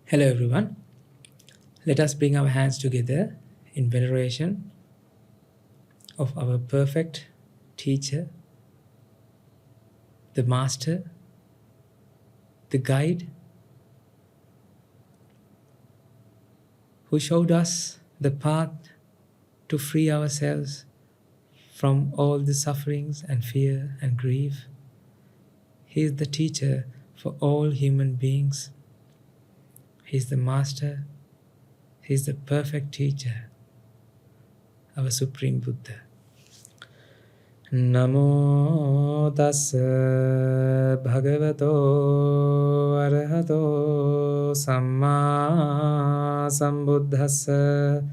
Hello everyone. Let us bring our hands together in veneration of our perfect teacher, the master, the guide, who showed us the path to free ourselves from all the sufferings and fear and grief. He is the teacher for all human beings. He is the master. He is the perfect teacher, our Supreme Buddha. Namo tassa bhagavato arahato samma sambuddhassa.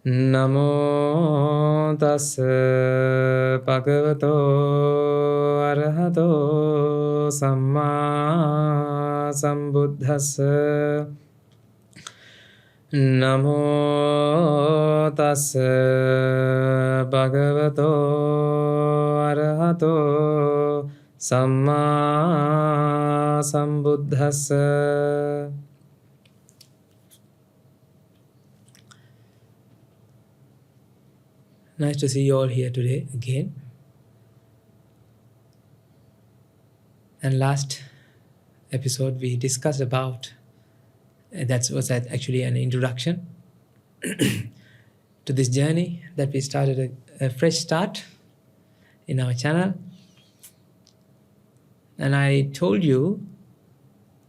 Namo tassa bhagavato arahato samma sambuddhassa. Namo tassa bhagavato arahato samma sambuddhassa. Nice to see you all here today again. And last episode we discussed about that was actually an introduction to this journey that we started a fresh start in our channel. And I told you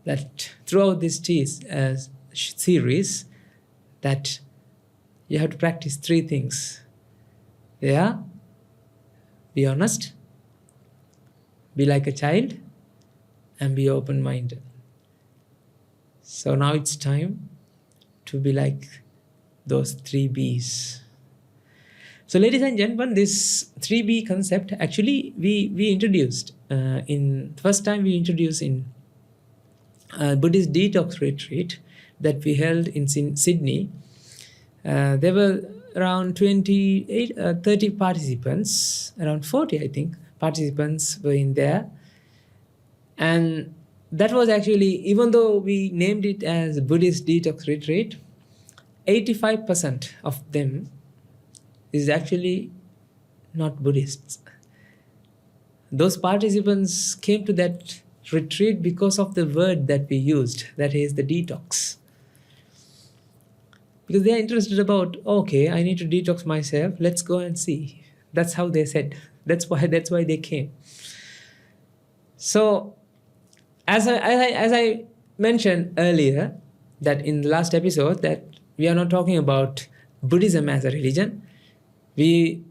that throughout this series that you have to practice three things. They are: be honest, be like a child, and be open-minded. So now it's time to be like those three B's. So ladies and gentlemen, this 3B concept actually we introduced first time we introduced in Buddhist detox retreat that we held in Sydney. There were around 30 participants, around 40 I think participants were in there. And that was actually, even though we named it as Buddhist detox retreat, 85% of them is actually not Buddhists. Those participants came to that retreat because of the word that we used, that is the detox. Because they are interested about, okay, I need to detox myself, let's go and see. That's how they said. That's why they came. So as I mentioned earlier, that in the last episode, that we are not talking about Buddhism as a religion. We,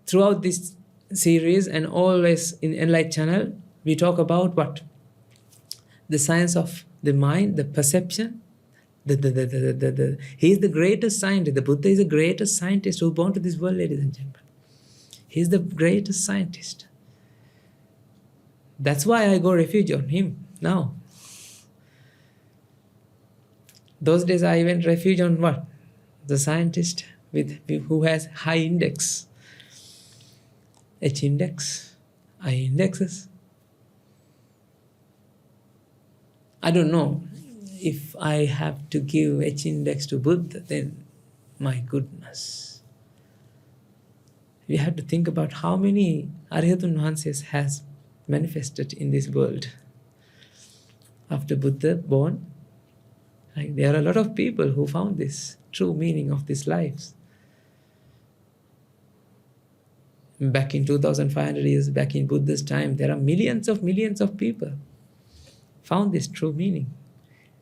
throughout this series and always in Enlight channel, we talk about what? The science of the mind, the perception. He is the greatest scientist. The Buddha is the greatest scientist who born to this world, ladies and gentlemen. He is the greatest scientist. That's why I go refuge on him now. Those days I went refuge on what? The scientist who has high index. H index, I indexes. I don't know. If I have to give H index to Buddha, then my goodness. We have to think about how many Arihatun Vahanses has manifested in this world. After Buddha born, there are a lot of people who found this true meaning of these lives. Back in 2500 years, back in Buddha's time, there are millions of people found this true meaning.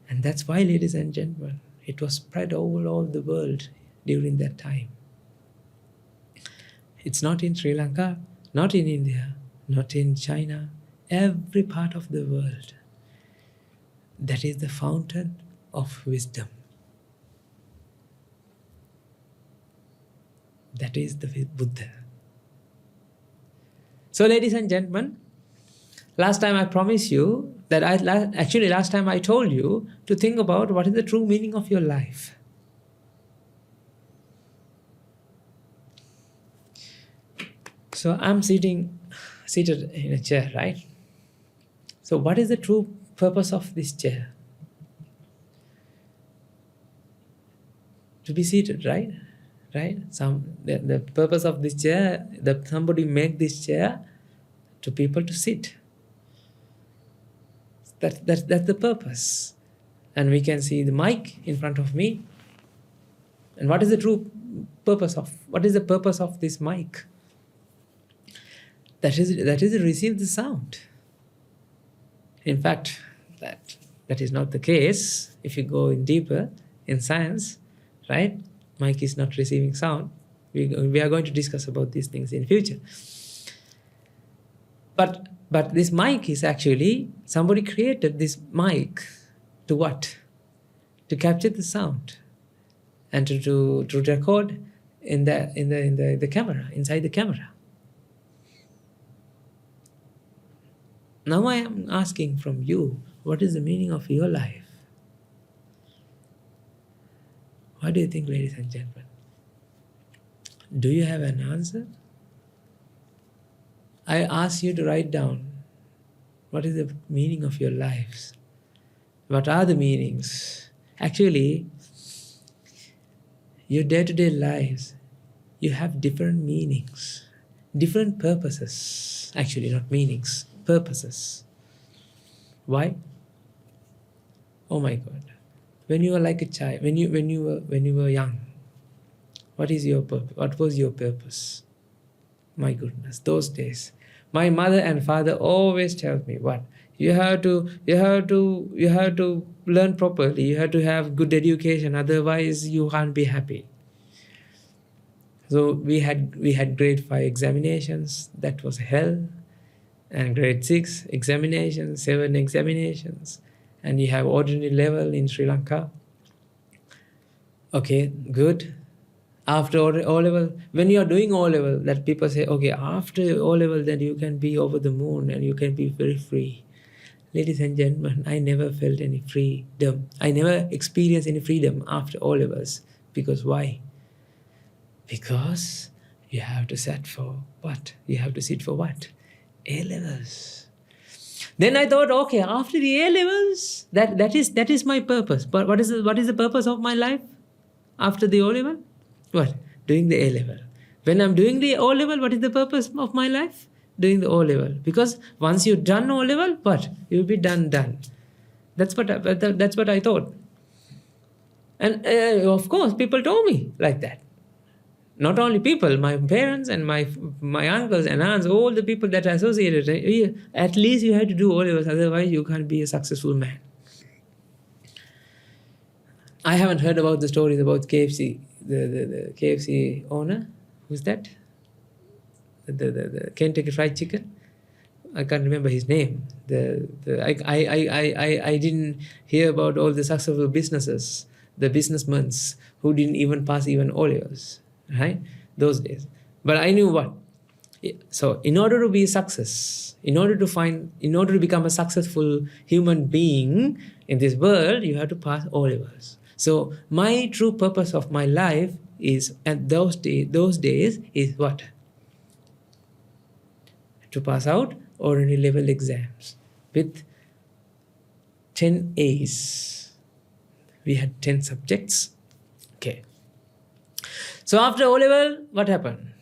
And that's why, ladies and gentlemen, it was spread over all the world during that time. It's not in Sri Lanka, not in India, not in China, every part of the world. That is the fountain of wisdom. That is the Buddha. So, ladies and gentlemen, last time I promised you that last time I told you to think about what is the true meaning of your life. So I'm seated in a chair, right? So what is the true purpose of this chair? to be seated, right? Right? The purpose of this chair, that somebody make this chair to people to sit. That's the purpose. And we can see the mic in front of me. And what is the purpose of this mic? That is to receive the sound. In fact, that is not the case. If you go in deeper in science, right? Mic is not receiving sound. We are going to discuss about these things in future. But this mic is actually, somebody created this mic to what? To capture the sound and to record in the camera, inside the camera. Now I am asking from you, what is the meaning of your life? What do you think, ladies and gentlemen? Do you have an answer? I ask you to write down, what is the meaning of your lives? What are the meanings? Actually, your day-to-day lives, you have different meanings, different purposes. Actually, not meanings, purposes. Why? Oh my God! When you were like a child, when you were young, what is your purpose? What was your purpose? My goodness, those days, my mother and father always tell me, what? You have to learn properly. You have to have good education. Otherwise, you can't be happy. So we had grade 5 examinations. That was hell. And grade 6 examinations, 7 examinations, and you have ordinary level in Sri Lanka. Okay, good. After O level, when you are doing O level, that people say, okay, after O level, then you can be over the moon and you can be very free. Ladies and gentlemen, I never felt any freedom. I never experienced any freedom after O levels. Because why? Because you have to sit for what? You have to sit for what? A levels. Then I thought, okay, after the A levels, that is my purpose. But what is the purpose of my life after the O level? What? Doing the A level. When I'm doing the O level, what is the purpose of my life? Doing the O level. Because once you've done O level, what? You'll be done. That's what I thought. And of course, people told me like that. Not only people, my parents and my uncles and aunts, all the people that are associated, at least you have to do O levels, otherwise you can't be a successful man. I haven't heard about the stories about KFC, the KFC owner. Who's that? The Kentucky Fried Chicken. I can't remember his name. I didn't hear about all the successful businesses, the businessmen who didn't even pass even O levels, right? Those days. But I knew what. So in order to be a success, in order to become a successful human being in this world, you have to pass O levels. So my true purpose of my life is, at those days, is what? To pass out ordinary level exams with 10 A's. We had 10 subjects. Okay. So after O level, what happened?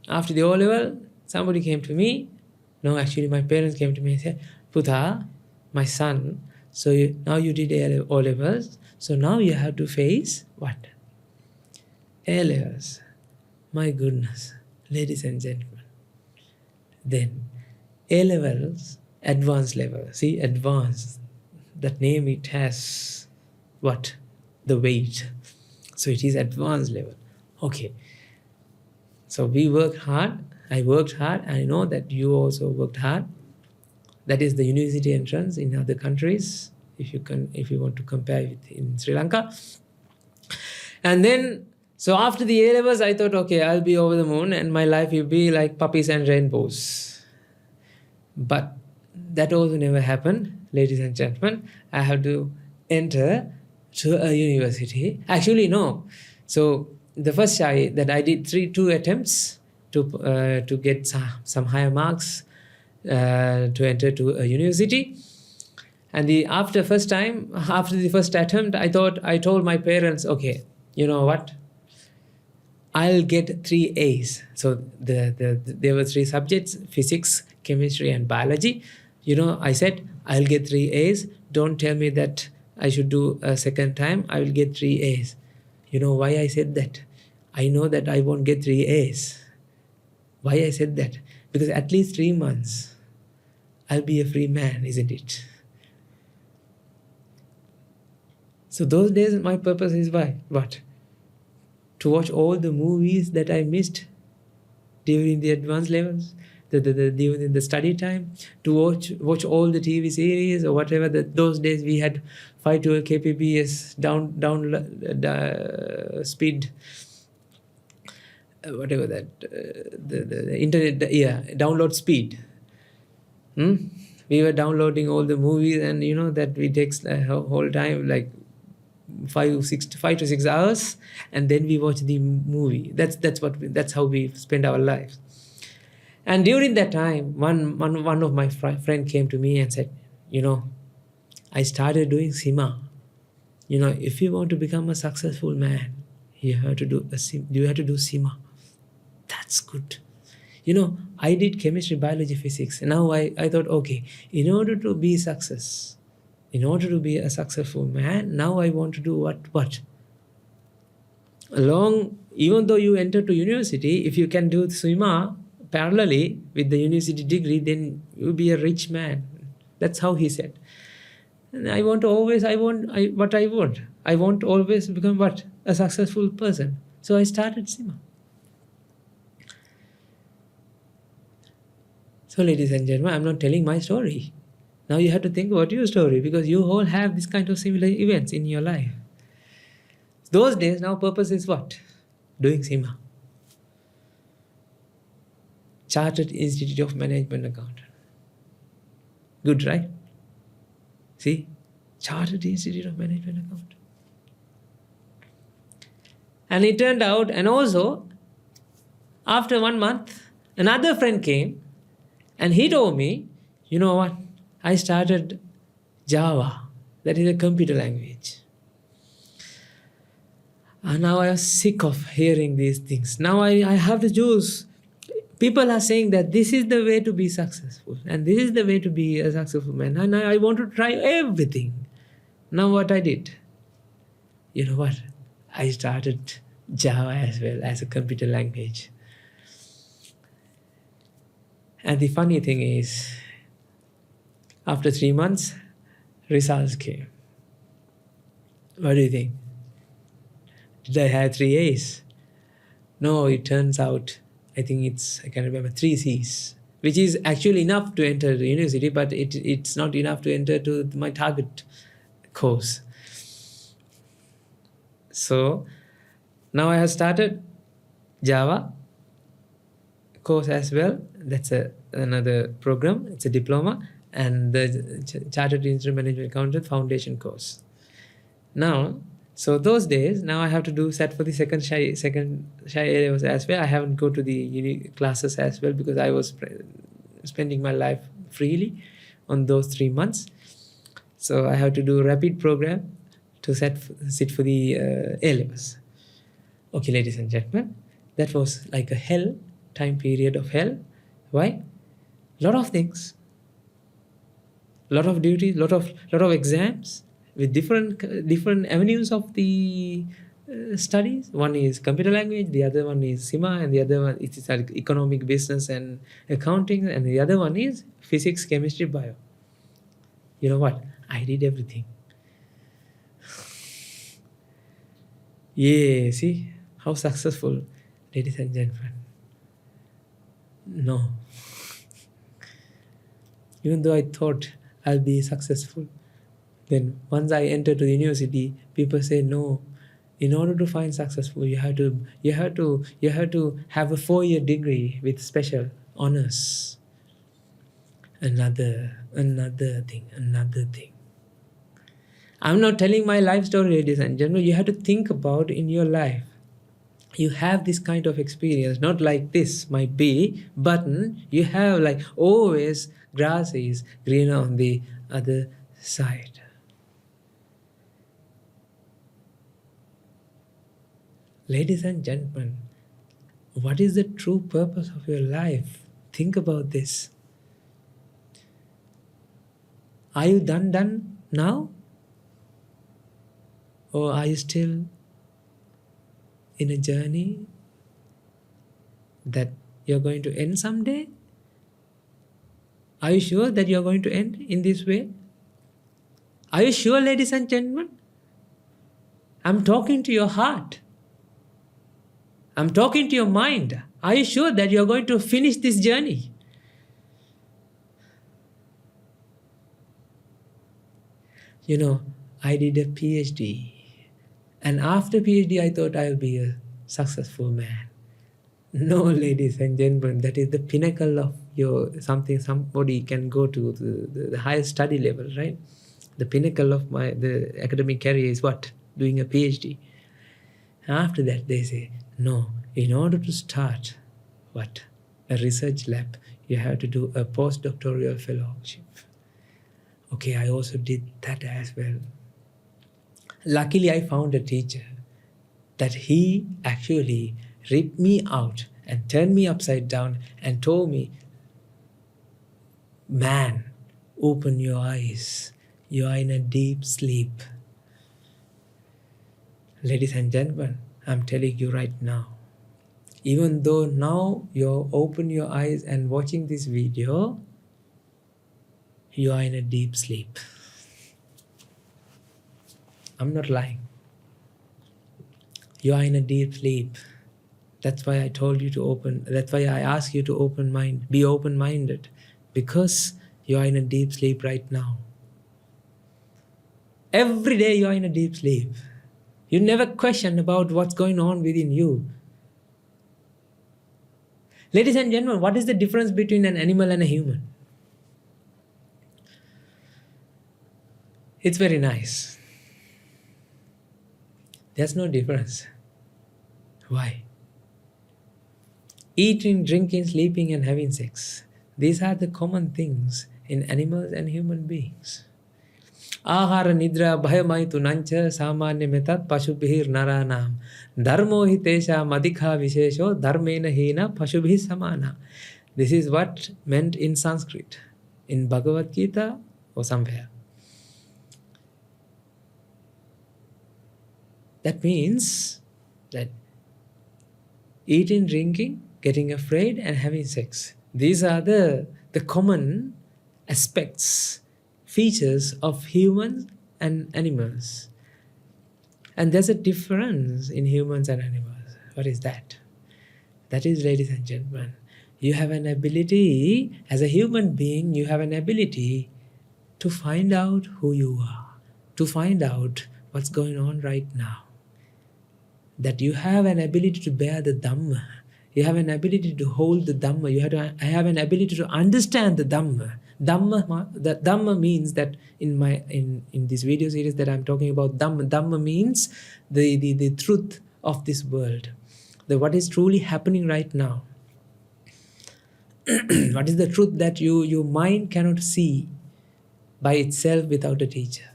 After the O level, somebody came to me. No, actually my parents came to me and said, Putha, my son, so now you did O levels, so now you have to face what? A levels. My goodness, ladies and gentlemen. Then A levels, advanced level. See, advanced, that name it has what? The weight. So it is advanced level. Okay. So we worked hard. I worked hard. I know that you also worked hard. That is the university entrance in other countries, if you want to compare with in Sri Lanka. And then, so after the A levels, I thought, okay, I'll be over the moon and my life will be like puppies and rainbows. But that also never happened, ladies and gentlemen. I have to enter to a university. Actually, no. So the first try that I did 2 attempts to get some higher marks to enter to a university. And after the first attempt, I told my parents, okay, you know what? I'll get 3 A's. So there were 3 subjects: physics, chemistry, and biology. I said I'll get 3 A's. Don't tell me that I should do a second time. I will get 3 A's. You know why I said that? I know that I won't get 3 A's. Why I said that? Because at least 3 months I'll be a free man, isn't it? So those days my purpose is why? What? To watch all the movies that I missed during the advanced levels, during the study time, to watch all the TV series or whatever. Those days we had 512 kbps down speed, whatever that the internet, download speed. We were downloading all the movies, and that we takes a whole time, like 5 to 6 hours, and then we watch the movie. That's how we spend our lives. And during that time, one of my friend came to me and said, I started doing Sima. If you want to become a successful man, you have to do Sima. That's good. I did chemistry, biology, physics, and now I thought, okay, in order to be a successful man, now I want to do what? Even though you enter to university, if you can do Sima parallelly with the university degree, then you'll be a rich man. That's how he said. And I want always become what? A successful person. So I started Sima. So ladies and gentlemen, I'm not telling my story. Now you have to think about your story, because you all have this kind of similar events in your life. Those days, now purpose is what? Doing Sima. Chartered Institute of Management Accountant. Good, right? See? Chartered Institute of Management Accountant. And it turned out, and also, after 1 month, another friend came, and he told me, you know what? I started Java. That is a computer language. And now I am sick of hearing these things. Now I have to choose. People are saying that this is the way to be successful, and this is the way to be a successful man. And I want to try everything. Now what I did? You know what? I started Java as well as a computer language. And the funny thing is, after 3 months, results came. What do you think? Did I have 3 A's? No, it turns out, I can't remember, 3 C's, which is actually enough to enter the university, but it's not enough to enter to my target course. So now I have started Java course as well. That's another program. It's a diploma, and the Chartered Institute of Management Accountant Foundation course. Now, so those days, now I have to do SAT for the second shy areas as well. I haven't go to the uni classes as well, because I was spending my life freely on those 3 months. So I have to do rapid program to sit for the A-levels. Okay, ladies and gentlemen, that was like a hell, time period of hell. Why? Lot of things, lot of duties, lot of exams with different avenues of the studies. One is computer language, the other one is Sima, and the other one is economic, business, and accounting, and the other one is physics, chemistry, bio. You know what? I did everything. Yeah, see how successful, ladies and gentlemen. No. Even though I thought I'll be successful, then once I entered to the university, people say no. In order to find successful, you have to have a 4-year degree with special honors. Another thing. I'm not telling my life story, ladies and gentlemen. You have to think about in your life. You have this kind of experience, not like this might be, but you have like always grass is greener on the other side. Ladies and gentlemen, what is the true purpose of your life? Think about this. Are you done now? Or are you still in a journey that you're going to end someday? Are you sure that you're going to end in this way? Are you sure, ladies and gentlemen? I'm talking to your heart. I'm talking to your mind. Are you sure that you're going to finish this journey? You know, I did a PhD. And after PhD, I thought I'll be a successful man. No, ladies and gentlemen, that is the pinnacle of your something somebody can go to the highest study level, right? The pinnacle of the academic career is what? Doing a PhD. After that, they say, no, in order to start what? A research lab, you have to do a postdoctoral fellowship. Okay, I also did that as well. Luckily, I found a teacher that he actually ripped me out and turned me upside down and told me, man, open your eyes. You are in a deep sleep. Ladies and gentlemen, I'm telling you right now, even though now you open your eyes and watching this video, you are in a deep sleep. I'm not lying. You are in a deep sleep. That's why I told you to open, that's why I ask you to be open-minded, because you are in a deep sleep right now. Every day you are in a deep sleep. You never question about what's going on within you. Ladies and gentlemen, what is the difference between an animal and a human? It's very nice. There's no difference. Why? Eating, drinking, sleeping, and having sex. These are the common things in animals and human beings. Ahara nidra bhayamaitu nancha samanya metat pashubhir naranam dharmo hitesha madikha vishesho dharmena hina pashubhir samana. This is what meant in Sanskrit, in Bhagavad Gita or somewhere. That means that eating, drinking, getting afraid, and having sex. These are the common aspects, features of humans and animals. And there's a difference in humans and animals. What is that? That is, ladies and gentlemen, you have an ability, as a human being, you have an ability to find out who you are, to find out what's going on right now. That you have an ability to bear the Dhamma. You have an ability to hold the Dhamma. You have an ability to understand the Dhamma. The Dhamma means that in this video series that I'm talking about, Dhamma means the truth of this world. What is truly happening right now. What is the truth that your mind cannot see by itself without a teacher.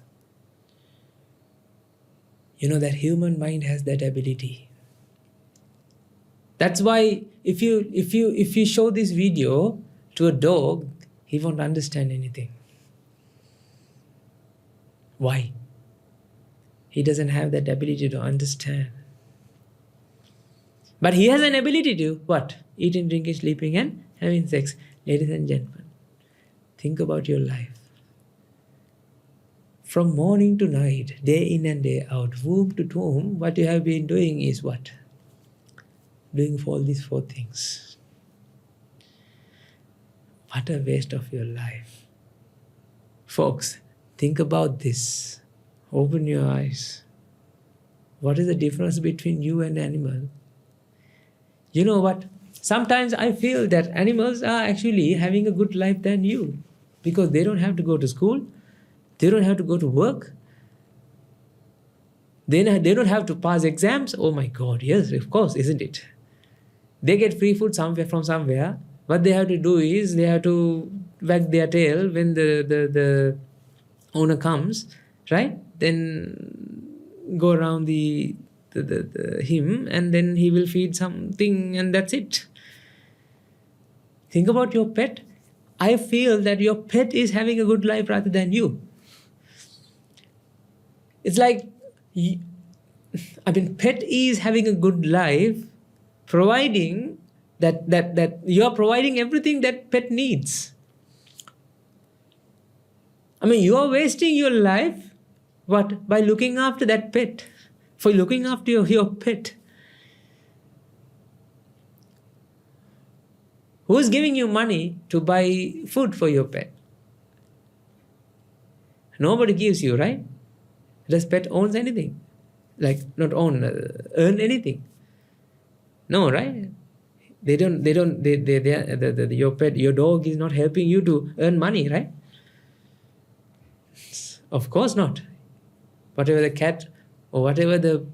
You know that human mind has that ability. That's why if you show this video to a dog, he won't understand anything. Why? He doesn't have that ability to understand. But he has an ability to what? Eating, drinking, sleeping, and having sex. Ladies and gentlemen, think about your life. From morning to night, day in and day out, womb to tomb, what you have been doing is what? Doing all these 4 things. What a waste of your life. Folks, think about this. Open your eyes. What is the difference between you and animal? You know what? Sometimes I feel that animals are actually having a good life than you, because they don't have to go to school. They don't have to go to work. They don't have to pass exams. Oh my God, yes, of course, isn't it? They get free food from somewhere. What they have to do is they have to wag their tail when the owner comes, right? Then go around the him, and then he will feed something, and that's it. Think about your pet. I feel that your pet is having a good life rather than you. It's like, pet is having a good life, providing that you are providing everything that pet needs. You are wasting your life, what? By looking after that pet, for looking after your pet. Who is giving you money to buy food for your pet? Nobody gives you, right? Does pet owns anything? Like, not own, earn anything? No, right? Your pet, your dog is not helping you to earn money, right? Of course not. Whatever the cat or whatever the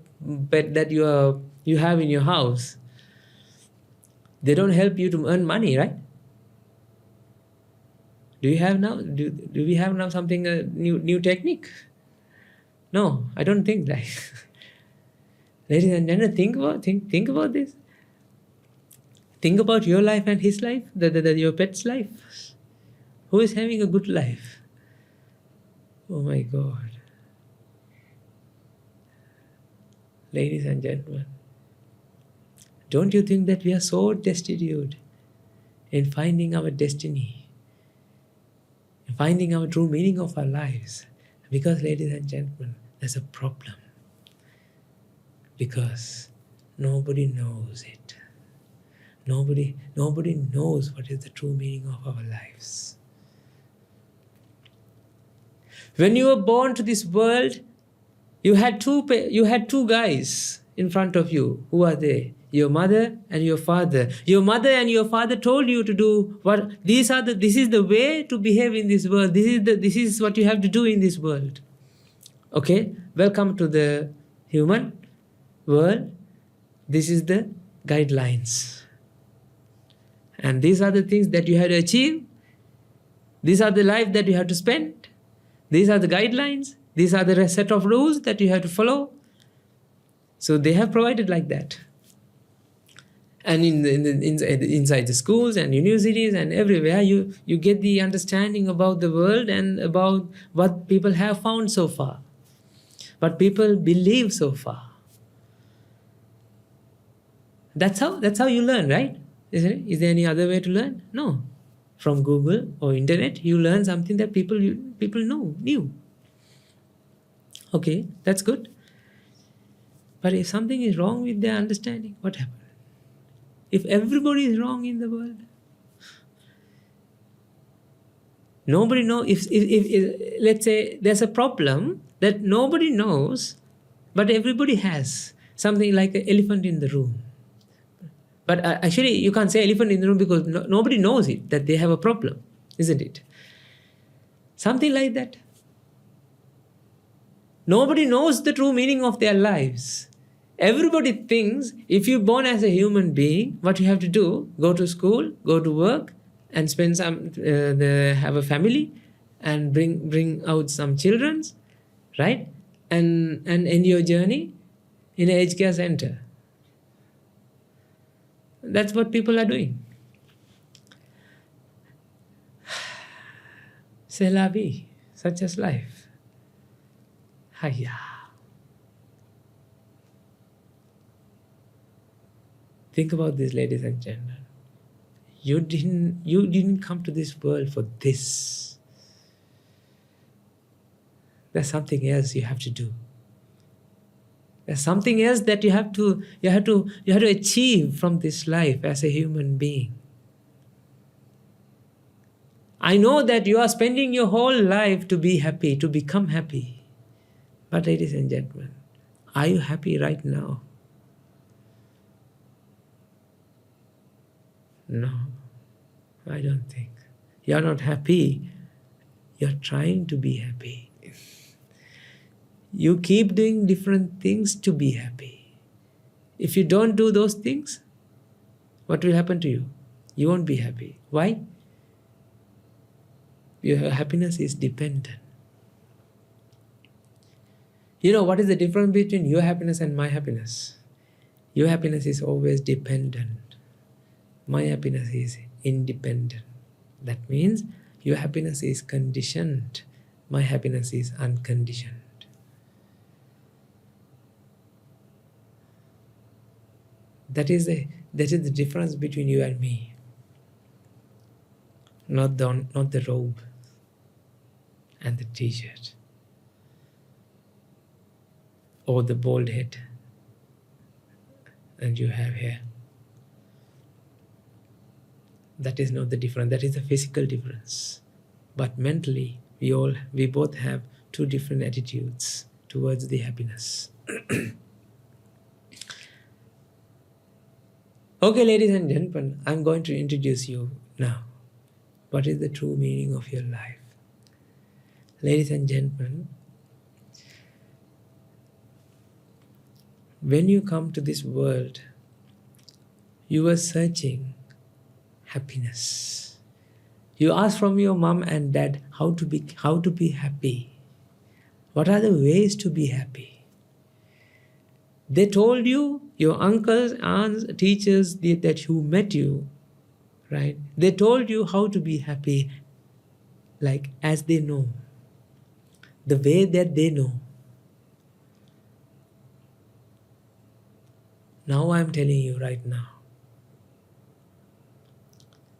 pet that you have in your house, they don't help you to earn money, right? Do we have now something, a new technique? No, I don't think that. Ladies and gentlemen, think about this. Think about your life and his life, your pet's life. Who is having a good life? Oh my God. Ladies and gentlemen, don't you think that we are so destitute in finding our destiny, in finding our true meaning of our lives? Because, ladies and gentlemen, there's a problem. Because nobody knows it. Nobody knows what is the true meaning of our lives. When you were born to this world, you had two guys in front of you. Who are they? Your mother and your father. Your mother and your father told you to do what? This is the way to behave in this world. This is what you have to do in this world. Okay? Welcome to the human world. This is the guidelines. And these are the things that you have to achieve. These are the life that you have to spend. These are the guidelines. These are the set of rules that you have to follow. So they have provided like that. And inside the schools and universities and everywhere, you get the understanding about the world and about what people have found so far, what people believe so far. That's how you learn, right? Isn't it? Is there any other way to learn? No. From Google or internet, you learn something that people knew. Okay, that's good. But if something is wrong with their understanding, what happens? If everybody is wrong in the world, nobody knows. If let's say there's a problem that nobody knows, but everybody has, something like an elephant in the room. But actually, you can't say elephant in the room because nobody knows it, that they have a problem, isn't it? Something like that. Nobody knows the true meaning of their lives. Everybody thinks if you're born as a human being, what you have to do, go to school, go to work, and spend have a family, and bring out some children, right? And end your journey in an aged care center. That's what people are doing. C'est la vie, such as life. Hiya. Think about this, ladies and gentlemen. You didn't come to this world for this. There's something else you have to do. There's something else that you have to achieve from this life as a human being. I know that you are spending your whole life to be happy, to become happy. But ladies and gentlemen, are you happy right now? No, I don't think. You're not happy. You're trying to be happy. You keep doing different things to be happy. If you don't do those things, what will happen to you? You won't be happy. Why? Your happiness is dependent. You know what is the difference between your happiness and my happiness? Your happiness is always dependent. My happiness is independent. That means your happiness is conditioned. My happiness is unconditioned. That is the difference between you and me. Not the robe and the t-shirt or the bald head and you have hair. That is not the difference. That is a physical difference. But mentally, we both have two different attitudes towards the happiness. Okay, ladies and gentlemen, I'm going to introduce you now. What is the true meaning of your life? Ladies and gentlemen, when you come to this world, you are searching happiness. You ask from your mom and dad how to be happy. What are the ways to be happy? They told you, your uncles, aunts, teachers that who met you, right? They told you how to be happy, like as they know, the way that they know. Now I'm telling you right now,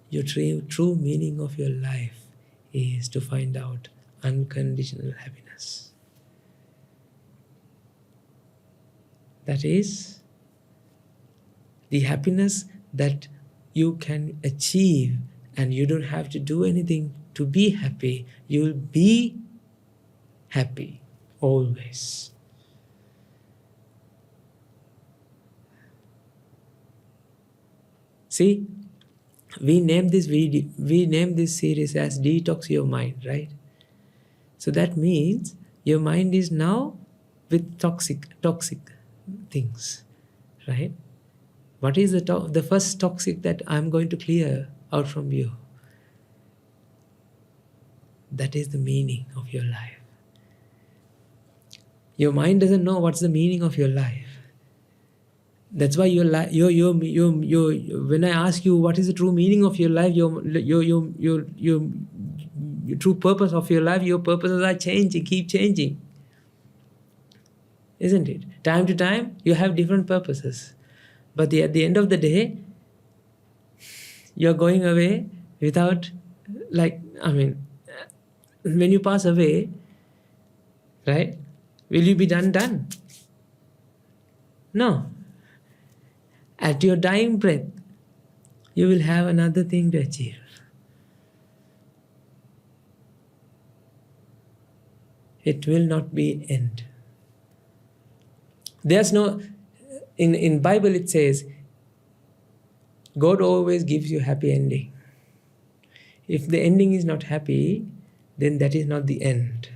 your true meaning of your life is to find out unconditional happiness. That is the happiness that you can achieve and you don't have to do anything to be happy. You will be happy always. See, we named this series as Detox Your Mind, right? So that means your mind is now with toxic things, right? What is the first toxic that I'm going to clear out from you? That is the meaning of your life. Your mind doesn't know what's the meaning of your life. That's why when I ask you what is the true meaning of your life, your true purpose of your life, your purposes are changing, keep changing. Isn't it? Time to time, you have different purposes. But at the end of the day, you're going away without, when you pass away, right? Will you be done? No. At your dying breath, you will have another thing to achieve. It will not be end. There's no, in Bible it says, God always gives you happy ending. If the ending is not happy, then that is not the end.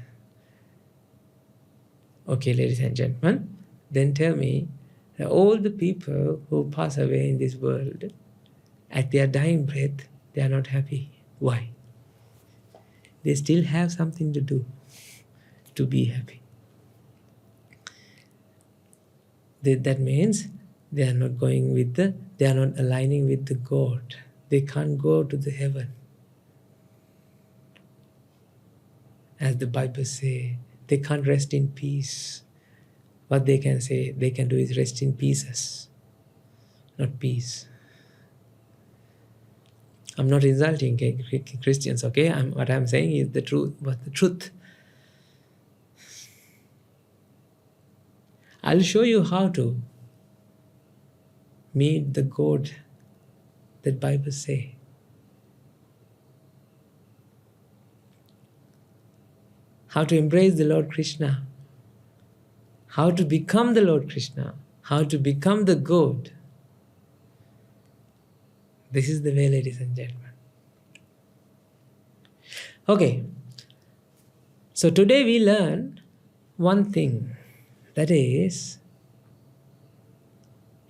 Okay, ladies and gentlemen, then tell me, all the people who pass away in this world, at their dying breath, they are not happy. Why? They still have something to do to be happy. That means they are not aligning with the God. They can't go to the heaven. As the Bible says, they can't rest in peace. What they can do is rest in pieces, not peace. I'm not insulting Christians, okay? What I'm saying is the truth. But the truth, I'll show you how to meet the God that Bible say. How to embrace the Lord Krishna. How to become the Lord Krishna. How to become the God. This is the way, ladies and gentlemen. Okay. So today we learn one thing. That is,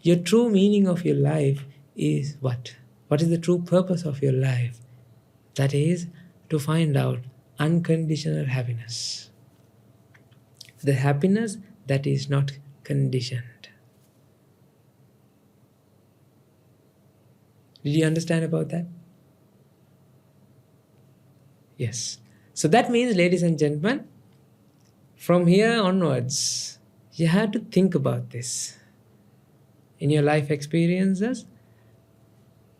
your true meaning of your life is what? What is the true purpose of your life? That is to find out unconditional happiness. the happiness that is not conditioned. Did you understand about that? Yes. So that means, ladies and gentlemen, from here onwards, you have to think about this in your life experiences.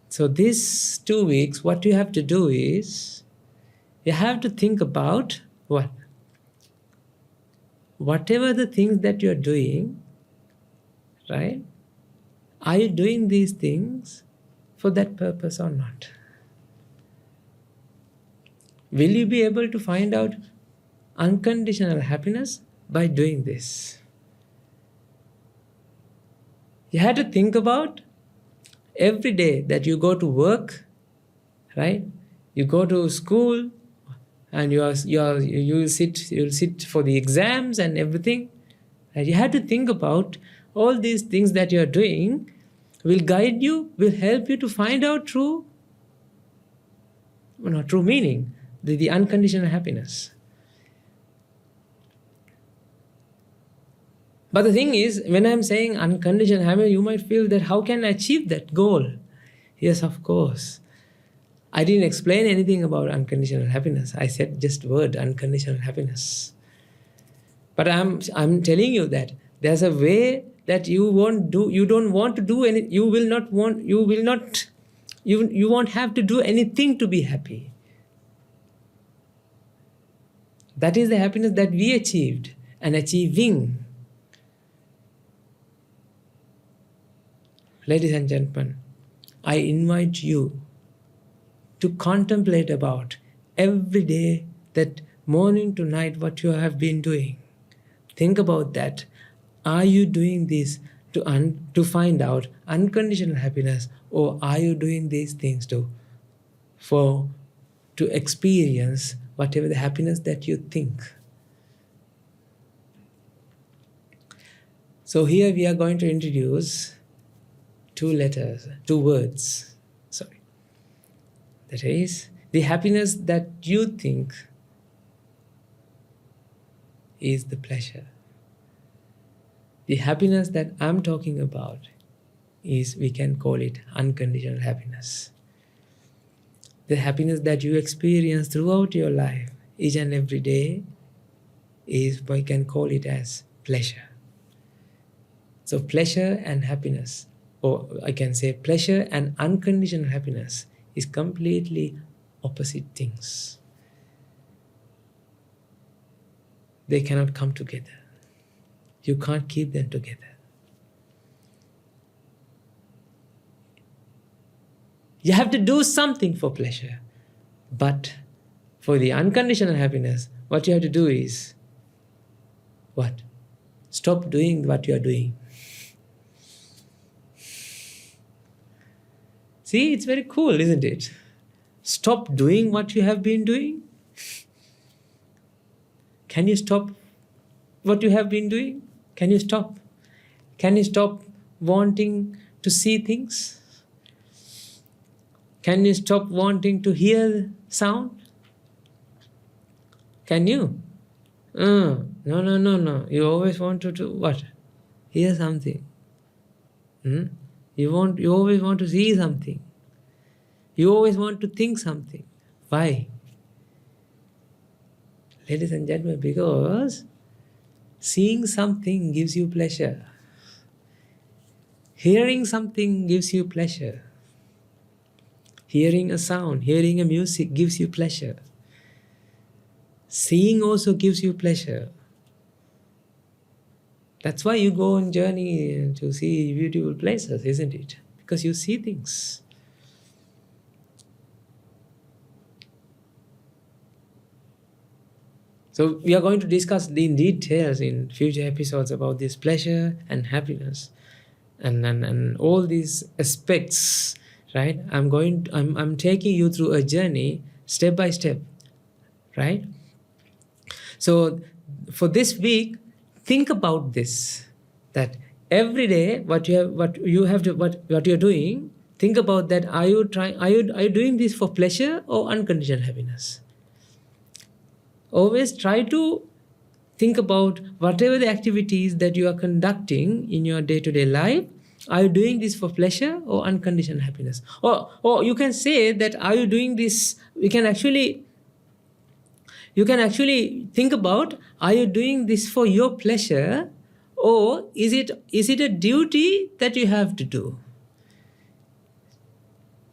So these 2 weeks, what you have to do is, you have to think about what? Whatever the things that you're doing, right? Are you doing these things for that purpose or not? Will you be able to find out unconditional happiness by doing this? You have to think about every day that you go to work, right? You go to school, and you'll sit for the exams and everything. And you have to think about all these things that you're doing will guide you, will help you to find out true meaning, the unconditional happiness. But the thing is, when I'm saying unconditional happiness, you might feel that how can I achieve that goal? Yes, of course. I didn't explain anything about unconditional happiness. I said just word unconditional happiness. But I'm telling you that there's a way that you don't want to do any, you won't have to do anything to be happy. That is the happiness that we achieved and achieving. Ladies and gentlemen, I invite you to contemplate about every day, that morning to night, what you have been doing. Think about that. Are you doing this to find out unconditional happiness, or are you doing these things to experience whatever the happiness that you think? So here we are going to introduce 2 words. That is, the happiness that you think is the pleasure. The happiness that I'm talking about is, we can call it unconditional happiness. The happiness that you experience throughout your life, each and every day, is, we can call it as pleasure. So pleasure and happiness, or I can say pleasure and unconditional happiness, is completely opposite things. They cannot come together. You can't keep them together. You have to do something for pleasure. But for the unconditional happiness, what you have to do is, what? Stop doing what you are doing. See, it's very cool, isn't it? Stop doing what you have been doing. Can you stop what you have been doing? Can you stop? Can you stop wanting to see things? Can you stop wanting to hear sound? Can you? No. You always want to do what? Hear something. You always want to see something. You always want to think something. Why? Ladies and gentlemen, because seeing something gives you pleasure. Hearing something gives you pleasure. Hearing a sound, hearing a music gives you pleasure. Seeing also gives you pleasure. That's why you go on journey to see beautiful places, isn't it? Because you see things. So we are going to discuss in details in future episodes about this pleasure and happiness and all these aspects, right? I'm taking you through a journey step by step, right? So for this week, think about this, that every day what you're doing, think about that. Are you doing this for pleasure or unconditional happiness? Always try to think about whatever the activities that you are conducting in your day-to-day life. Are you doing this for pleasure or unconditional happiness? Or you can say that, are you doing this? You can actually think about, are you doing this for your pleasure, or is it a duty that you have to do?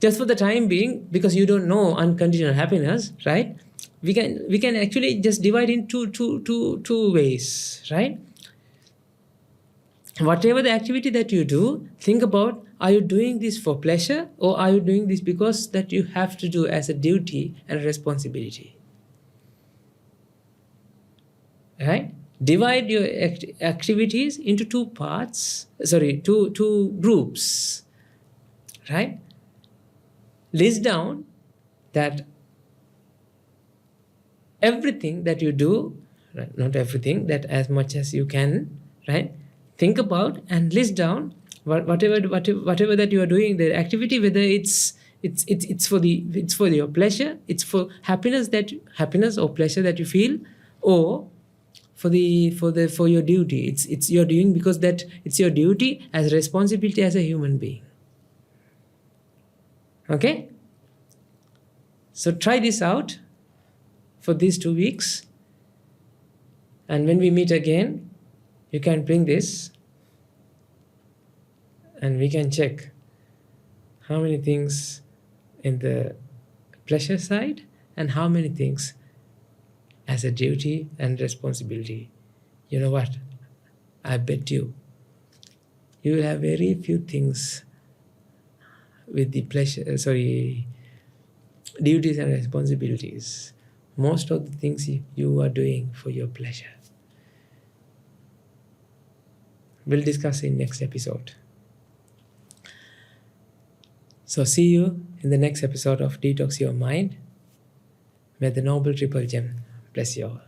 Just for the time being, because you don't know unconditional happiness, right? We can actually just divide in two ways, right? Whatever the activity that you do, think about, are you doing this for pleasure, or are you doing this because that you have to do as a duty and a responsibility? Right? Divide your activities into two groups, right? List down that everything that you do, right? Not everything, that as much as you can, right? Think about and list down whatever that you are doing, the activity, whether it's for your pleasure, it's for happiness or pleasure that you feel, or for your duty. It's you're doing because that it's your duty as a responsibility as a human being. Okay? So try this out for these 2 weeks. And when we meet again, you can bring this and we can check how many things in the pleasure side and how many things as a duty and responsibility. You know what? I bet you will have very few things with the duties and responsibilities. Most of the things you are doing for your pleasure. We'll discuss in next episode. So see you in the next episode of Detox Your Mind. May the Noble Triple Gem bless you all.